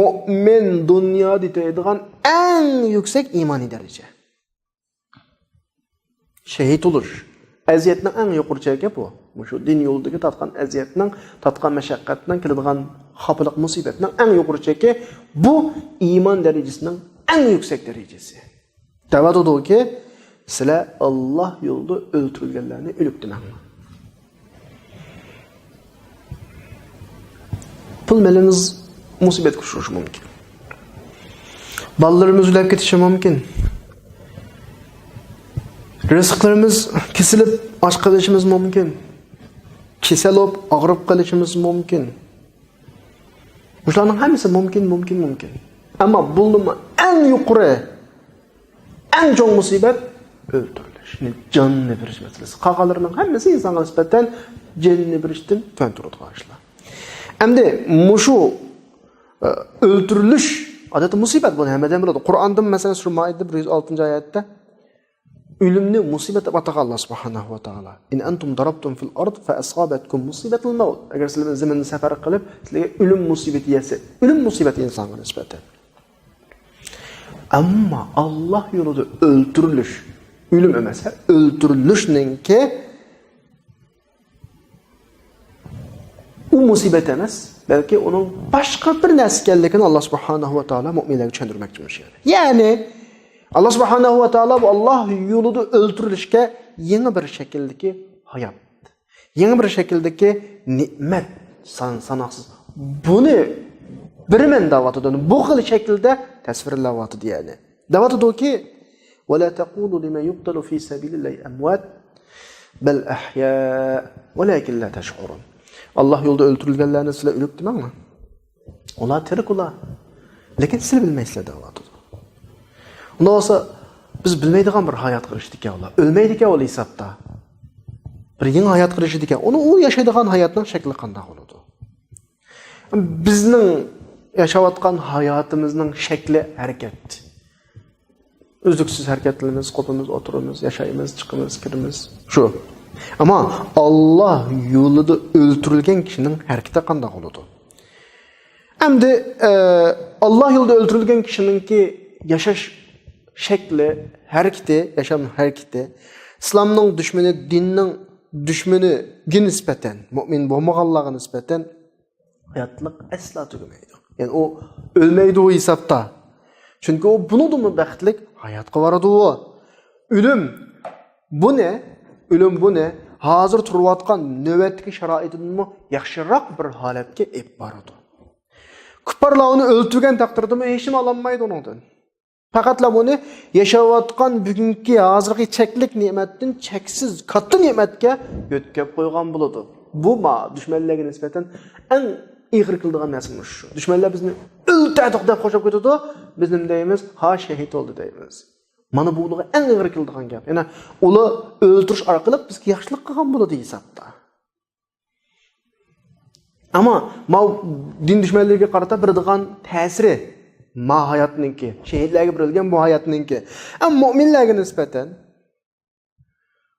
mu'min dunyoda yetadigan eng yuksak iymoniy daraja. Shahid bo'lish aziyatning eng yuqori cheki bu. Shu din yo'lidagi tatgan aziyatning, tatgan mashaqqatning, keladigan xafalık musibatning eng yuqori cheki bu iymon darajasining eng yuksak darajasi. Davotidiki, sizlar Allah yo'lida o'ltirilganlarni o'lib demanglar. Pul melimiz musibet kuşuruş mümkün. Ballarımız ülep ketişi mümkün. Rızıklarımız kesilip aç kalışımız mümkün. Kesel olup ağırıp kalışımız mümkün. Bunların hepsi mümkün. Ama bulunma en yukarı, en çok musibet öldürülüş. Canını biriş meselesi. Kakalarının hepsi insana nispeten canını birişten tön turut karşılar. Hem de muşu öldürülüş adeti musibet bunu hemeden biladi. Kur'an'da mesela Sure Maide 106. ayette ölümni musibet ataqa Allah subhanahu wa ta'ala. In antum darabtum fil ard fa asabatkum musibetul maut. Eğer sizler zamanı sefer qilib, sizlarga ölüm musibeti yese, ölüm musibeti insonga nisbatan. Amma Allah yo'lida öldürülüş, ölüm emas, öldürülüşninki u musibet emas, belki onun başka bir narsa ekanligini Allah subhanahu wa ta'ala mu'minlarga tushuntirmoqchi bo'ladi. Ya'ni Allah subhanahu wa ta'ala bu Allah yo'lida o'ltirilishga yangi bir shakldagi hayot, yangi bir shakldagi ne'mat sanoqsiz. Buni birmen davatida bu xil shaklda tasvirlayapti yani. Davatidaki va la taqulu liman yuqtalu fi sabilillahi amwat bal ahya walakin la tash'urun. Allah yo'lda o'ltirilganlarni sizlar o'lib demanglar. Ular tirik ular. Lekin siz bilmaysizlar davatida. Unda olsa biz bilmaydigan bir hayot qilishdik ular. O'lmaydigan ular hisobda. Bir yangi hayot qilishdik. Uni u yashaydigan hayotning shakli qanday bo'ladi? Bizning yashayotgan hayotimizning shakli harakat. Uzluksiz harakatlarimiz, qopimiz, o'tirimiz, yashaymiz, chiqimiz, kirimiz shu. Ama Allah yo'lida o'ltirilgan kishining harakati qanday bo'ladi? Endi Allah yo'lida o'ltirilgan kishiningki yashash shakli, harakati, yasham harakati islomning dushmani, dinning dushmaniga nisbatan, mu'min bo'lmaganlarga nisbatan hayotlik asla tugamaydi. Yani o ölmeydi o hesapta. Çünkü o bunu da mı baxtlik hayatga varadi o. Ölüm bu ne? Ölüm bu ne? Hazır turvatgan növbetki şaraitini yaxshiroq bir holatga ep boradi. Kuparlar uni o'ltirgan taqdirda hech kim olmaydi undan. Faqatla buni yashayotgan bugungi hozirgi cheklik ne'matdan cheksiz katta ne'matga yo'tkab qo'ygan bo'ladi. Bu dushmanlarga nisbatan eng ig'ir qiladigan narsa shu. Dushmanlar bizni o'ltirdik deb qo'shib ketadi, biz nima deymiz? Ha, shahid bo'ldi deymiz. Mana bu ularga eng ig'ir qiladigan gap. Ya'ni ular o'ltirish orqali bizga yaxshilik qilgan bo'ladi hisobda. Ama din dushmanlariga qarata beradigan ta'siri hayotninki, shahidlarga berilgan bu hayotninki. Ammo mu'minlarga nisbatan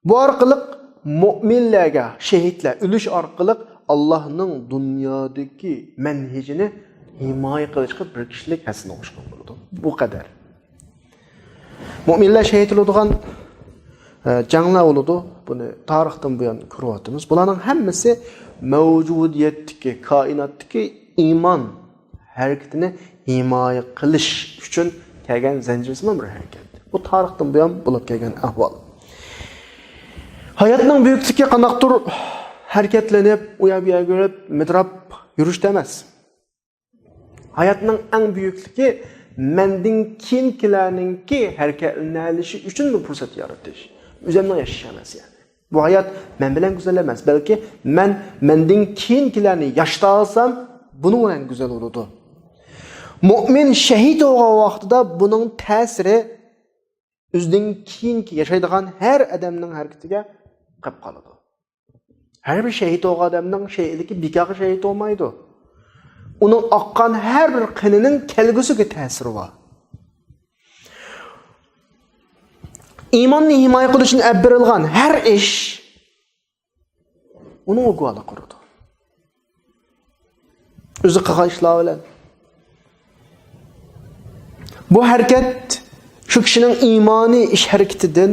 bu orqali mu'minlarga shahidlar o'lish orqali Allah'ның dunyodagi manhajini himoya qilishga bir kishilik hasna qo'shgan bo'ladi. Bu qadar. Mu'minlar shahid bo'ladigan janglar bo'ladi. Buni tarixdan buyon ko'ryapmiz. Bularning hammasi mavjudiyatdagi, koinotdagi iymon harakatini himoya qilish uchun kelgan zanjirsiz bir harakat. Bu tarixdan buyon bo'lib kelgan ahvol. Hayotning buyukligi qanaqdir harakatlanib, u yoq bu yoqqa yurib, midrab yurishda emas. Hayotning eng buyukligi mendin keyingilarninki harakatlanishi uchun bir fursat yaratish. O'zimning yashash emas yani. Bu hayot men bilan go'zal emas, balki mendin keyingilarni yashta olsam, buning bilan go'zal bo'ladi. Mu'min shahid bo'lgan vaqtida buning ta'siri o'zining keyingi yashaydigan har odamning harakatiga qilib qoladi. Har bir shahid bo'lgan odamning shahidligi bekaga shahid olmaydi. Uning oqqan har bir qinining kelgusiga ta'siri bor. İmanni himoya qilish uchun olib berilgan har ish uning guvohi quradi. O'zi qilgan ishlar bilan. Bu harakat shu kishining iymoniy ish harakatidan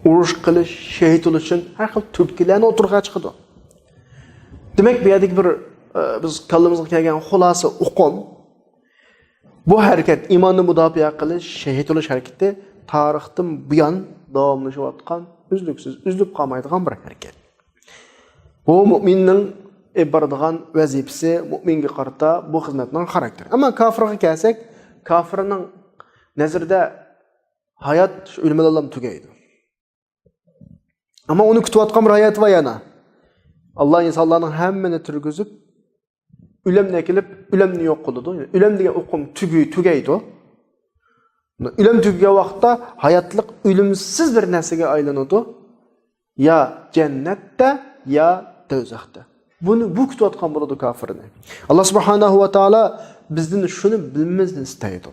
urush qilish, shahid bo'lish uchun har xil turtkilarni o'tirg'a chiqadi. Demak, bu yerdagi bir biz kallamizga kelgan xulosa uqum. Bu harakat iymonni mudofaa qilish, shahid bo'lish harakati tarixdan buyon davomlashayotgan, uzluksiz, uzlub qolmaydigan bir harakat. Bu mu'minning ibaradigan vazifasi, mu'minga qarata bu xizmatning xarakteri. Ammo kofirga kelsak, kofirning nazarda hayot o'lim bilan tugaydi. Ammo uni kutayotgan bir hayot va yana. Allah insonlarning hammani turgizib, o'limga kelib, o'limni yo'q qiladi. O'lim degan uqum tugaydi. O'lim tugagan vaqtda hayotlik o'limsiz bir narsaga aylanadi. Ya jannatda, ya do'zaxda. Buni bu kutayotgan bo'ladi kofirni. Alloh subhanahu va taolo bizdan shuni bilmimizni istaydi.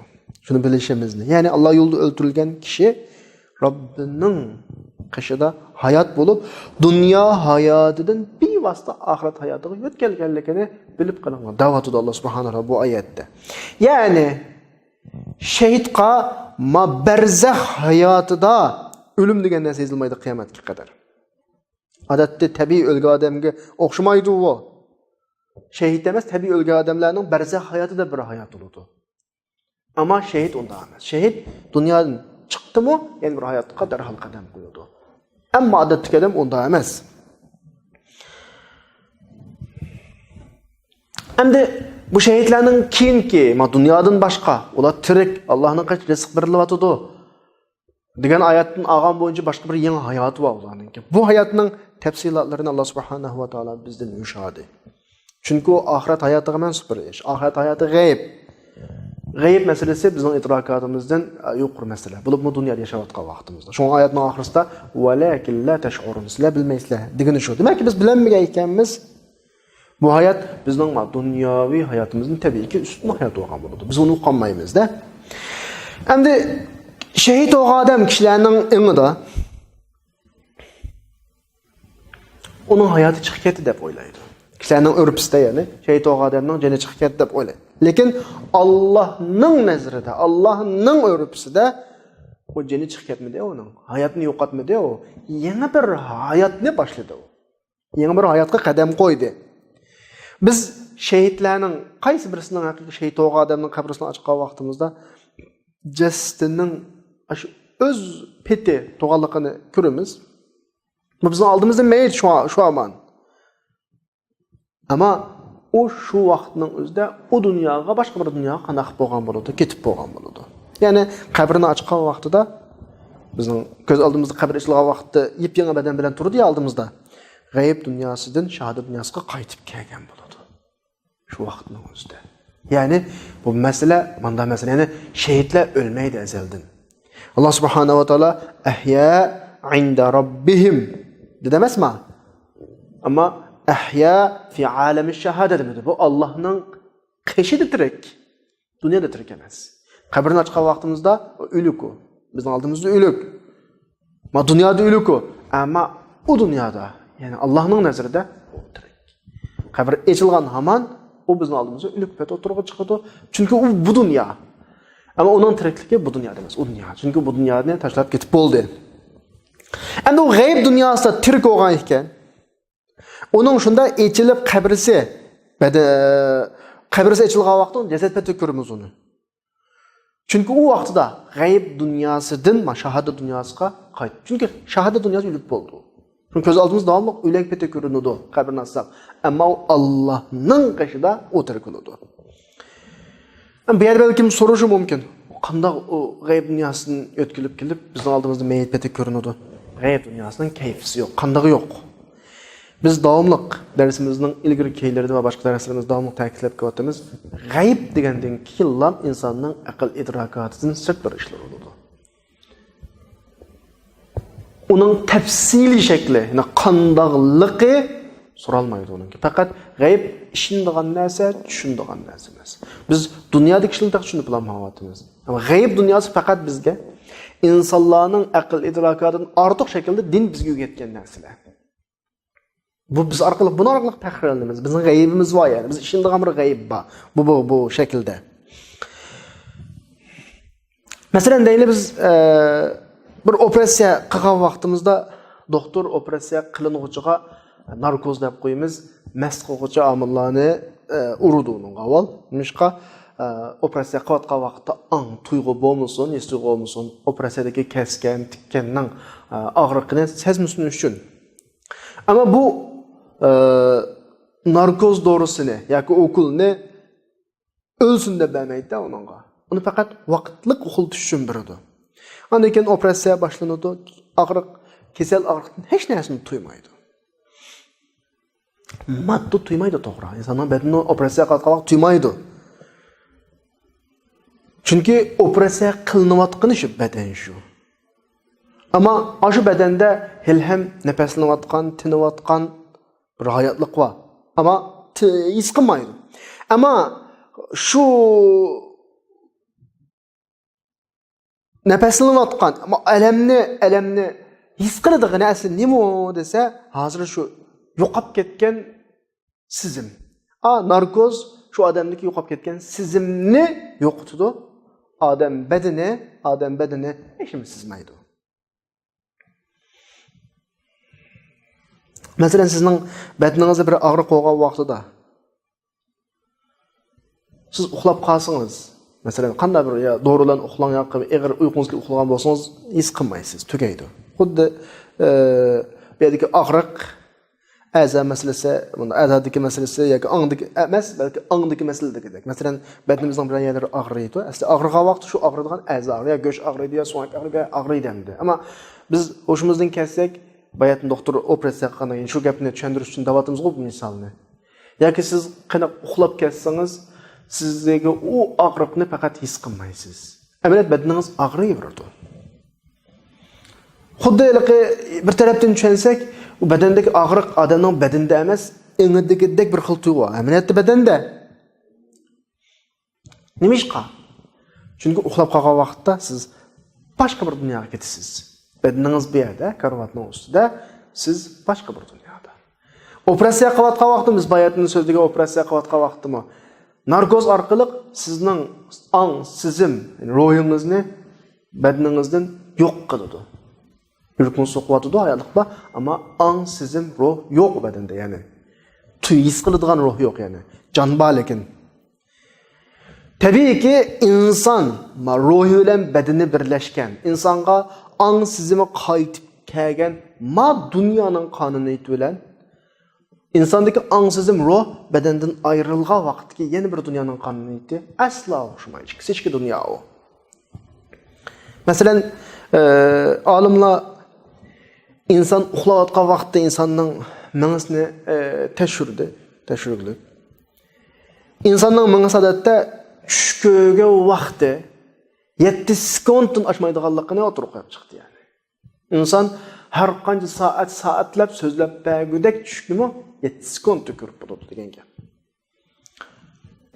Shuni bilishimizni. Ya'ni Alloh yo'lida o'ldirilgan kishi Robbining qishida hayot bo'lib, dunyo hayotidan bevosita oxirat hayotiga o'tganligini bilib qolingan. Da'vatida Alloh subhanahu bu oyatda. Ya'ni shahidqa barzakh hayotida o'lim degan narsa sezilmaydi qiyomatga qadar. Odatda tabiiy o'lgan odamga o'xshamaydi u. Shahid emas, tabiiy o'lgan odamlarning barzakh hayotida bir hayot bo'ladi. Ammo shahid unda emas. Shahid dunyodan chiqdimi, yana bir hayotga darhol qadam qo'yadi. Ammo odatdagi odam unda emas. Endi bu shahidlarning keyingi, dunyodan boshqa, ular tirik, Allohning qancha rizq berilyotdi degan oyatning olgan bo'yicha boshqa bir yangi hayot bor ularning. Bu hayotning tafsilotlarini Alloh subhanahu va taolo bizdan yushadi. Chunki u oxirat hayotiga mansub bir ish. Oxirat hayoti g'ayb. G'ayb masalasi bizning idrokatimizdan yuqori masala. Bo'lib bu dunyoda yashayotgan vaqtimizda. Shu oyatning oxirisida valakin la tash'urun, sizlar bilmaysizlar degani shu. Demakki biz bilinmagan ekanmiz. Bu hayot bizning dunyoviy hayotimizning tabiiyki ustun hayot bo'lgan bo'ladi. Biz uni uqolmaymiz-da. Endi shahid bo'lgan odam kishilarning ingida uning hayoti chiqib ketdi deb o'ylaydi. Kishilarning urfida, ya'ni shahid bo'lgan odamning joni chiqib ketdi deb o'ylaydi. Lekin Allohning nazarida, Allohning urfida o joni chiqib ketmadi uning. Hayotni yo'qotmadi u. Yangi bir hayotni boshladi u. Yangi bir hayotga qadam qo'ydi. Biz shahidlarning qaysi birisining haqiqiy shahid bo'lgan odamning qabrisini ochgan vaqtimizda jasadining shu o'z peti to'g'anligini ko'ramiz. Bu bizning oldimizda mayit shu amon. Ammo u shu vaqtning o'zida u dunyoga boshqa bir dunyoga qanaq bo'lgan bo'ladi, ketib bo'lgan bo'ladi. Ya'ni qabrini ochgan vaqtida bizning ko'z oldimizda qabr ochilgan vaqtda yip-yangi badan bilan turdi oldimizda. G'ayb dunyosidan shahodat dunyosiga qaytib kelgan bo'ladi. Shu vaqtning o'zida. Ya'ni bu masala, bunda masala, ya'ni shahidlar o'lmaydi azaldan. Alloh subhanahu va taolo ahya inda robbihim dedi emasmi? Ammo ahya fi alami shahada demadi. Bu Allohning qishida tirik. Dunyoda tirik emas. Qabrni ochgan vaqtimizda o'lik u. Bizning oldimizda o'lik. Ma dunyoda o'lik u. Ammo u dunyoda, ya'ni Allohning nazarida u tirik. Qabr ochilgan hamon u bizning oldimizda o'lik payt o'tirib chiqadi. Chunki u bu dunyo. Ammo uning tirikligi bu dunyoda emas, u dunyo. Chunki bu dunyoni tashlab ketib bo'ldi. Endi u g'ayb dunyosida tirik bo'lgan ekan, uning shunda echilib qabrisi ochilgan vaqtda jasad payt ko'ramiz uni. Çünkü o vaqtida g'ayb dunyosidan shahada dunyosiga qaytdi. Çünkü shahada dunyosi o'lib bo'ldi. Çünkü ko'z oldimizda davomli o'lak pete ko'rinadi, qabrdan asab. Ammo Allohning qishida o'tirgiladi. Bu yerda balkim so'rashi mumkin. Qanday o g'ayb dunyosidan o'tkilib kelib, bizning oldimizda mayit pete ko'rinadi. G'ayb dunyosining kayfisi yo'q, qanday yo'q. Biz davomli darsimizning ilgari keylarida va boshqa darslarimiz davomli ta'kidlab kelyapmiz. G'ayb degandan keyin insonning aql idrokotidan sirt bir ishlar bo'ladi. Uning tafsili shakli, ya'ni qandaqligi so'ralmaydi uningki. Faqat g'ayb ishonadigan narsa, tushunadigan narsa emas. Biz dunyodagi ishlarni tushunib bilmayapmiz. Ammo g'ayb dunyosi faqat bizga insonlarning aql idrokotidan ortiq shaklda din bizga o'rgatgan narsalar. Bu biz orqali buni orqali takrorlaymiz. Bizning g'aybimiz bor yani. Biz ishonadigan bir g'ayb bor. Bu shaklda. Masalan, deyli biz bir operatsiya qilgan vaqtimizda doktor operatsiya qilinuvchiga narkoz deb qo'yamiz, mast qiluvchi omillarni urudi uning avval. Nimishqa operatsiya qilayotgan vaqtda tuyg'u bo'lmasin, his tuyg'u bo'lmasin, operatsiyadagi kesgan, tikkanning og'riqini sezmasin uchun. Ama bu narkoz doğrusunu, yoki okulni ölsün de bermeydi onunla. Onu fakat vaqtlik uxultish uchun beradi. Ondan keyin operatsiya boshlanadi. Og'riq, kasal og'riqning hech narsani tuymaydi. Madda tuymaydi to'g'ri. İnsanning bedeni operatsiya qilgan tuymaydi. Chunki operatsiya qilinayotgani shu beden shu. Ama aşı bedende hem nefesleniyotgan, tiniyotgan bir hayatlık var. Ama his qilmaydi. Ama şu nefesleniyotgan, ama elemni his qiladigan narsa nima desa, hozir shu yo'qolib ketgan sizim. Narkoz şu odamniki yo'qolib ketgan sizimni yo'qotadi. Odam bedeni hech kim sezmaydi. Mesela sizning bedeninizde bir ağrı qo'ygan vaqtida siz uxlab qolsangiz, mesela qanday bir doğrulan uxlang yoki eg'ir uyqungizga uxlagan bo'lsangiz, his qilmaysiz, tugaydi. Xuddi bu yerdagi og'riq a'zo masalasi, bunda a'zodagi masalasi yoki ongdagi emas, balki ongdagi masaladagidek. Masalan, bedenimizning bir yerlari og'riydi. Aslida og'rigan vaqt shu og'ridigan a'zo, yo go'sht og'riydi, yo suyak og'riydi. Ammo biz hoşumuzdan kelsak, bayatın doktor operatsiya qilgandan keyin shu gapni tushuntirish uchun davatimiz bu misolni. Yoki siz qana uxlab ketsangiz, sizdagi u og'riqni faqat his qilmaysiz. Amaliyot bedeningiz og'riyveradi. Xuddi bir tarafdan tushunsak, u bedendagi og'riq odamning bedenida emas, engidagidek bir xil tuyg'u. Amaliyotda bedenda. Nima ishqa? Chunki uxlab qolgan vaqtda siz boshqa bir dunyoga ketasiz. Bedeniniz bir yerde, karvatının üstünde, siz başka bir dünyada. Operatsiya qilayotgan vaqtimiz, bayatının sözlüğü operatsiya qilayotgan vaqtimi, narkoz orqali sizning sizim, ruhingizni bedeninizdan yo'q qiladi. Yuraqni so'qiyotdi, hayotlikda, ammo sizim ruh yo'q bedenda, ya'ni his qiladigan ruh yo'q, ya'ni jon bor lekin. Tabii ki insan ruhi bilan bedeni birleşken, insonga sizime qaytib kelgan dünyanın qonuniyati bilan insondagi sizim ruh bedendan ayrilgan vaqtki yeni bir dünyanın qonuniyati asla o'xshamaydi. Kichik dunyo o. Masalan, olimlar inson uxlayotgan vaqtda insonning mingsini tekshirdi. İnsonning mingsi odatda tush ko'rgan vaqti 7 sekunddan aşmaydiganligini o'tirib qo'yib chiqdi yani. İnsan har qancha soatlab so'zlab bergudek tushdimi 7 sekund ko'rib bo'ladi degan gap.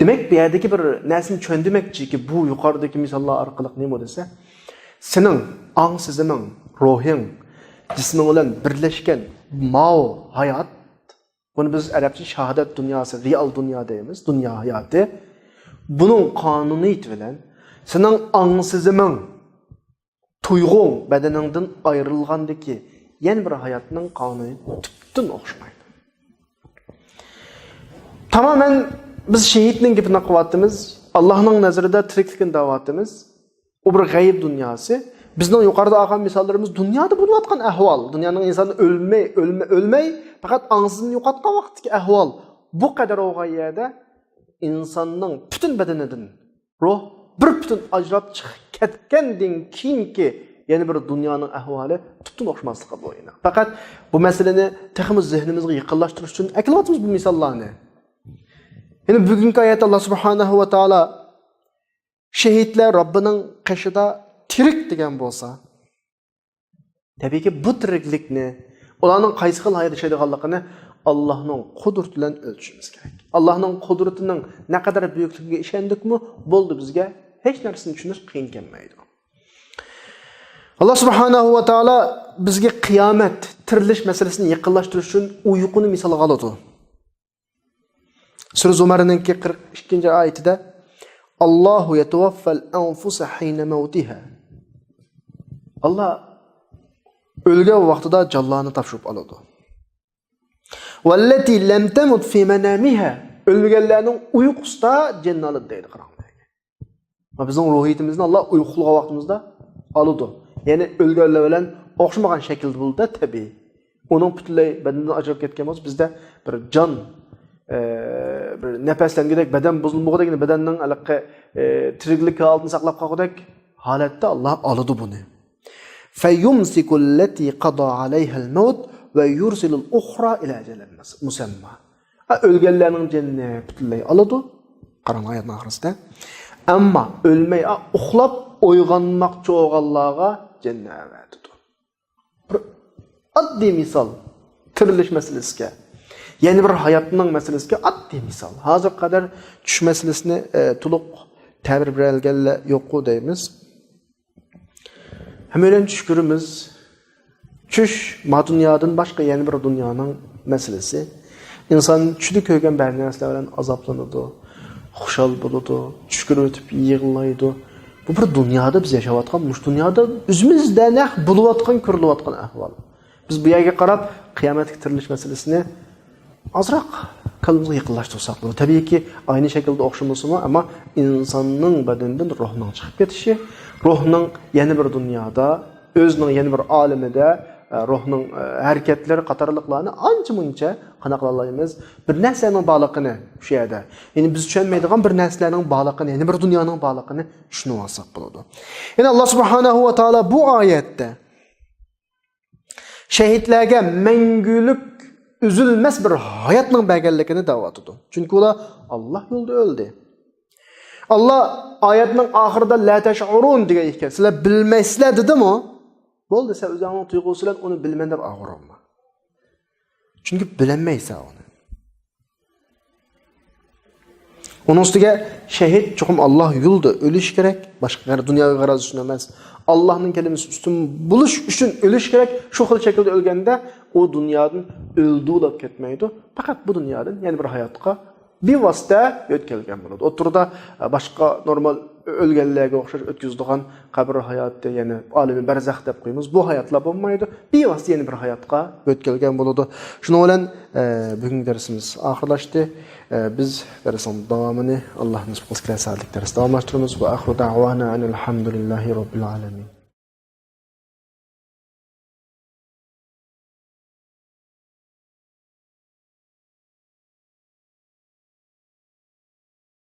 Demak, bu yerdagi bir narsani tushundirmoqchiki, bu yuqoridagi misollar orqali nima desa, sening siziming, ruhing, jisming bilan birlashgan hayot, buni biz arabcha shahodat dunyosi, real dunyo deymiz, dunyo hayoti. Bunun qonuniyati bilan sening siziming, tuyg'ung bedeningdan ayrilgandaki yana bir hayotning qonuni tubdan o'xshamaydi. Tamamen biz shahidning gapini qilyapmiz, Allohning nazarida tiriklikni da'vatimiz, O bir gayb dünyası. Bizning yuqorida olgan misollarimiz dunyoda bo'layotgan ahvol, dunyoning insonni o'lmay, faqat ong'sini yo'qotgan vaqtdagi ahvol. Bu qadar o'g'ay yerda insonning butun badanidan ruh bir butun ajrab chiqib ketgandan keyingi yana bir dunyoning ahvoli tubdan o'xshamaslikqa bo'yina. Faqat bu masalani texmiz zihnimizga yaqinlashtirish uchun aklayotimiz bu misollarni. Ya'ni bugungi oyatda Alloh subhanahu va taolo shahidlar Robbining qishida tirik degan bo'lsa, tabiiyki bu tiriklikni, ularning qaysi xil hayot yashaydiganligini Allohning qudrati bilan o'lchishimiz kerak. Allohning qudratining ne qadar buyukligiga ishondikmi, bo'ldi bizga hech narsani tushunish qiyin kelmaydi. Alloh subhanahu va taolo bizga qiyomat, tirilish masalasini yaqinlashtirish uchun uyquni misolga oladi. Sura Zumarning 42-oyatida Allohu yatawaffal anfusa hina mawtiha. Allah o'lgan vaqtida jonlarni topshirib oladi. Vallati lam tamut fi manamiha. O'lganlarning uyqusida jinn oladi deydi Qur'onda. Bizning ruhiyatimizni Alloh uyquga vaqtimizda oladi. Ya'ni o'lganlar bilan o'xshamagan shaklda bo'ldi tabiiy. Uning butunlay badandan ajrab ketgan bo'lsa, bizda bir jon bir nafaslangidek badan buzilmoqdek badanning alaqqa tiriklik holatini saqlab qolgudek holatda Alloh oladi buni. Fayumsiku allati qada alayha al-maut va yursilu al-ukhra ila ajalin musamma. O'lganlarning jannati butunlay oladi. Qarang oyatning oxirisida. Ammo o'lmay uxlab uyg'onmoqchi bo'lganlarga jannat beradi. Bir oddiy misol tirilish masalasiga, yeni bir hayotning masalasiga oddiy misol. Hozir qadar tush masalasini to'liq ta'bir berilganlar yo'q deymiz. Hemen tushkurimiz tush ma dunyodan boshqa yana bir dunyoning masalasi. İnsan tushda ko'rgan bir narsalar bilan azoblanadi, xushal bo'ladi, tushkur o'tib yig'laydi. Bu bir dunyoda biz yashayotgan, mush dunyoda o'zimizda naq bo'layotgan, ko'rilayotgan ahvol. Biz bu yerga qarab qiyomatga tirilish masalasini azroq qalbimizga yaqinlashtirsak bo'ladi. Tabiiyki, aynı şekilde o'xshamasmi, ammo insonning badanidan ruhning chiqib ketishi, ruhning yana bir dunyoda, o'zining yana bir olamida ruhning harakatlari qatorliqlarni ancha-muncha qanaqlaymiz, bir narsaning bog'liqini shu yerda. Ya'ni biz tushunmaydigan bir narsalarning bog'liqini, yana bir dunyoning bog'liqini tushunib olsak bo'ladi. Ya'ni Alloh subhanahu va taolo bu oyatda shahidlarga mangulik üzülmez bir hayatның bəgəllikini davat edir. Çünki ular Allah yolda öldü. Allah ayetinin ahırda la teş'urun degan ekan. Sizlar bilmaysizlar dedimi? Bo'ldi, sen o'zingning tuyg'usi bilan uni bilman deb og'irma. Chunki bilmaysan uni. Onun ustiga shahid chuqum Allah yolda o'lish kerak, boshqa dunyoga g'araz uchun emas. Allah'ın kelimesi üstün buluş üçün ölüş gerek. Şu xil şekilde ölgende o dünyadan öldüğüyle ketmeydi. Fakat bu dünyadan yani bir hayatka bir vasıta ötkelgen buludu. O turda başka normal ölgenlerine okşar ötküzdüğün kabir hayatta yani alemi berzak dep koyumuz. Bu hayatla bulmaydı. Bir vasıta yeni bir hayatka ötkelgen buludu. Şunu olan bugün dersimiz ahırlaştı. Biz dersin devamını Allah nasip kılsın sağlık dersi devamlaştırıyoruz. Ve ahru da'vana enelhamdülillahi rabbil alemin.